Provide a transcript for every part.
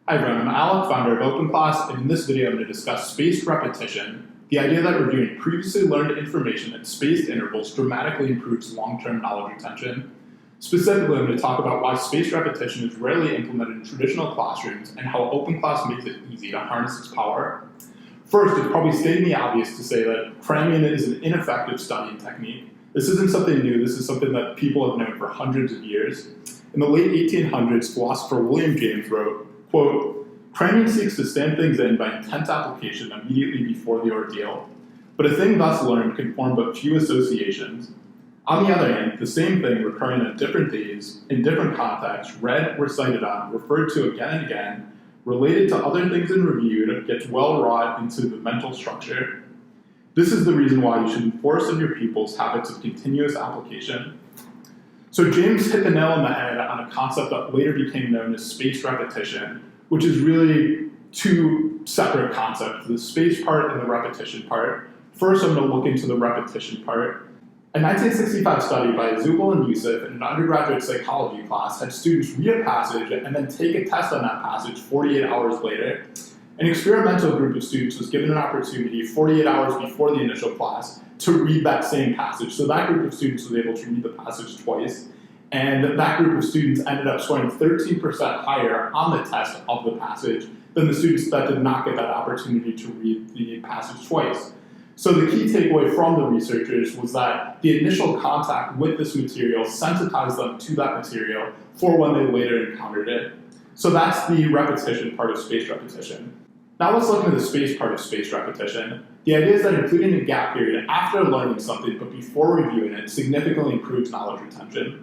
Hi everyone, I'm Alec, founder of OpenClass, and in this video I'm going to discuss spaced repetition, the idea that reviewing previously learned information at spaced intervals dramatically improves long-term knowledge retention. Specifically, I'm going to talk about why spaced repetition is rarely implemented in traditional classrooms and how OpenClass makes it easy to harness its power. First, it's probably stating the obvious to say that cramming is an ineffective studying technique. This isn't something new, this is something that people have known for hundreds of years. In the late 1800s, philosopher William James wrote, quote, "Cramming seeks to stand things in by intense application immediately before the ordeal. But a thing thus learned can form but few associations. On the other hand, the same thing recurring on different days, in different contexts, read, recited on, referred to again and again, related to other things and reviewed, gets well wrought into the mental structure. This is the reason why you should enforce in your pupils habits of continuous application." So James hit the nail on the head on a concept that later became known as spaced repetition, which is really two separate concepts, the spaced part and the repetition part. First, I'm going to look into the repetition part. A 1965 study by Zubal and Yusuf in an undergraduate psychology class had students read a passage and then take a test on that passage 48 hours later. An experimental group of students was given an opportunity 48 hours before the initial class to read that same passage. So that group of students was able to read the passage twice, and that group of students ended up scoring 13% higher on the test of the passage than the students that did not get that opportunity to read the passage twice. So the key takeaway from the researchers was that the initial contact with this material sensitized them to that material for when they later encountered it. So that's the repetition part of spaced repetition. Now let's look at the spaced part of spaced repetition. The idea is that including a gap period after learning something but before reviewing it significantly improves knowledge retention.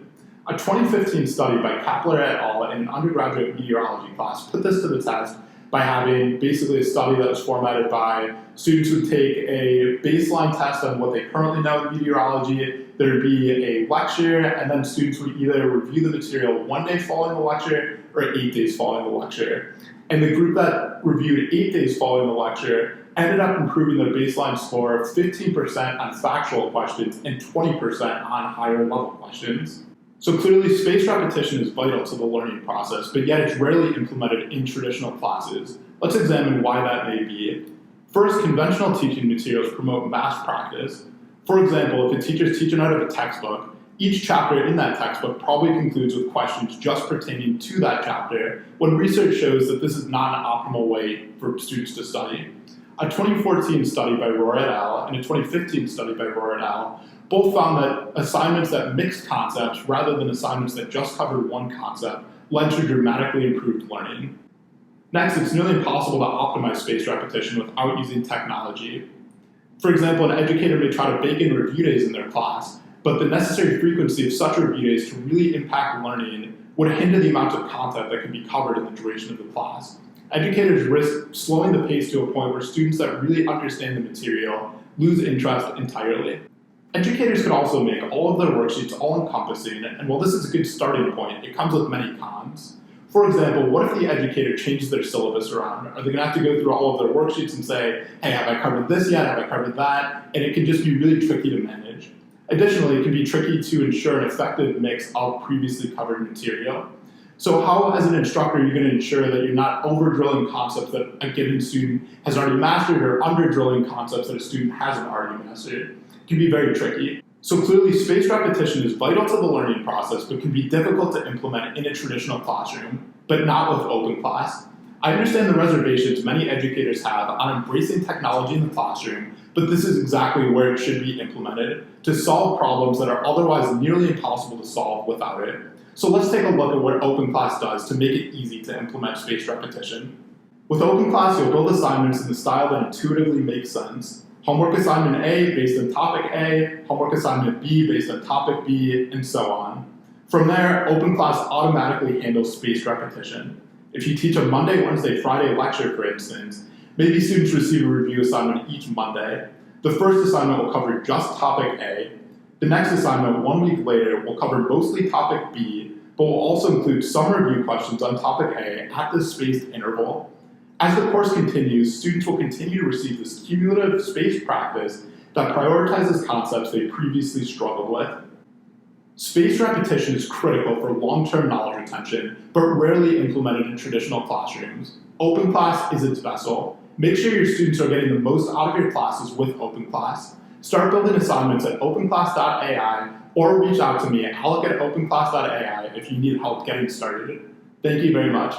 A 2015 study by Kapler et al. In an undergraduate meteorology class put this to the test by having basically a study that was formatted by students who take a baseline test on what they currently know in meteorology, there'd be a lecture, and then students would either review the material 1 day following the lecture or 8 days following the lecture. And the group that reviewed 8 days following the lecture ended up improving their baseline score of 15% on factual questions and 20% on higher level questions. So clearly, spaced repetition is vital to the learning process, but yet it's rarely implemented in traditional classes. Let's examine why that may be. First, conventional teaching materials promote mass practice. For example, if a teacher is teaching out of a textbook, each chapter in that textbook probably concludes with questions just pertaining to that chapter, when research shows that this is not an optimal way for students to study. A 2014 study by Rohr et al. And a 2015 study by Rohr et al. Both found that assignments that mixed concepts rather than assignments that just covered one concept led to dramatically improved learning. Next, it's nearly impossible to optimize spaced repetition without using technology. For example, an educator may try to bake in review days in their class, but the necessary frequency of such review days to really impact learning would hinder the amount of content that can be covered in the duration of the class. Educators risk slowing the pace to a point where students that really understand the material lose interest entirely. Educators could also make all of their worksheets all-encompassing, and while this is a good starting point, it comes with many cons. For example, what if the educator changes their syllabus around? Are they going to have to go through all of their worksheets and say, hey, have I covered this yet? Have I covered that? And it can just be really tricky to manage. Additionally, it can be tricky to ensure an effective mix of previously covered material. So how, as an instructor, are you going to ensure that you're not over-drilling concepts that a given student has already mastered or under-drilling concepts that a student hasn't already mastered? It can be very tricky. So clearly, spaced repetition is vital to the learning process, but can be difficult to implement in a traditional classroom, but not with OpenClass. I understand the reservations many educators have on embracing technology in the classroom, but this is exactly where it should be implemented to solve problems that are otherwise nearly impossible to solve without it. So let's take a look at what OpenClass does to make it easy to implement spaced repetition. With OpenClass, you'll build assignments in the style that intuitively makes sense. Homework assignment A based on topic A, homework assignment B based on topic B, and so on. From there, OpenClass automatically handles spaced repetition. If you teach a Monday, Wednesday, Friday lecture, for instance, maybe students receive a review assignment each Monday. The first assignment will cover just topic A. The next assignment, 1 week later, will cover mostly topic B, but will also include some review questions on topic A at this spaced interval. As the course continues, students will continue to receive this cumulative spaced practice that prioritizes concepts they previously struggled with. Spaced repetition is critical for long-term knowledge retention, but rarely implemented in traditional classrooms. OpenClass is its vessel. Make sure your students are getting the most out of your classes with OpenClass. Start building assignments at openclass.ai or reach out to me at alec@openclass.ai if you need help getting started. Thank you very much.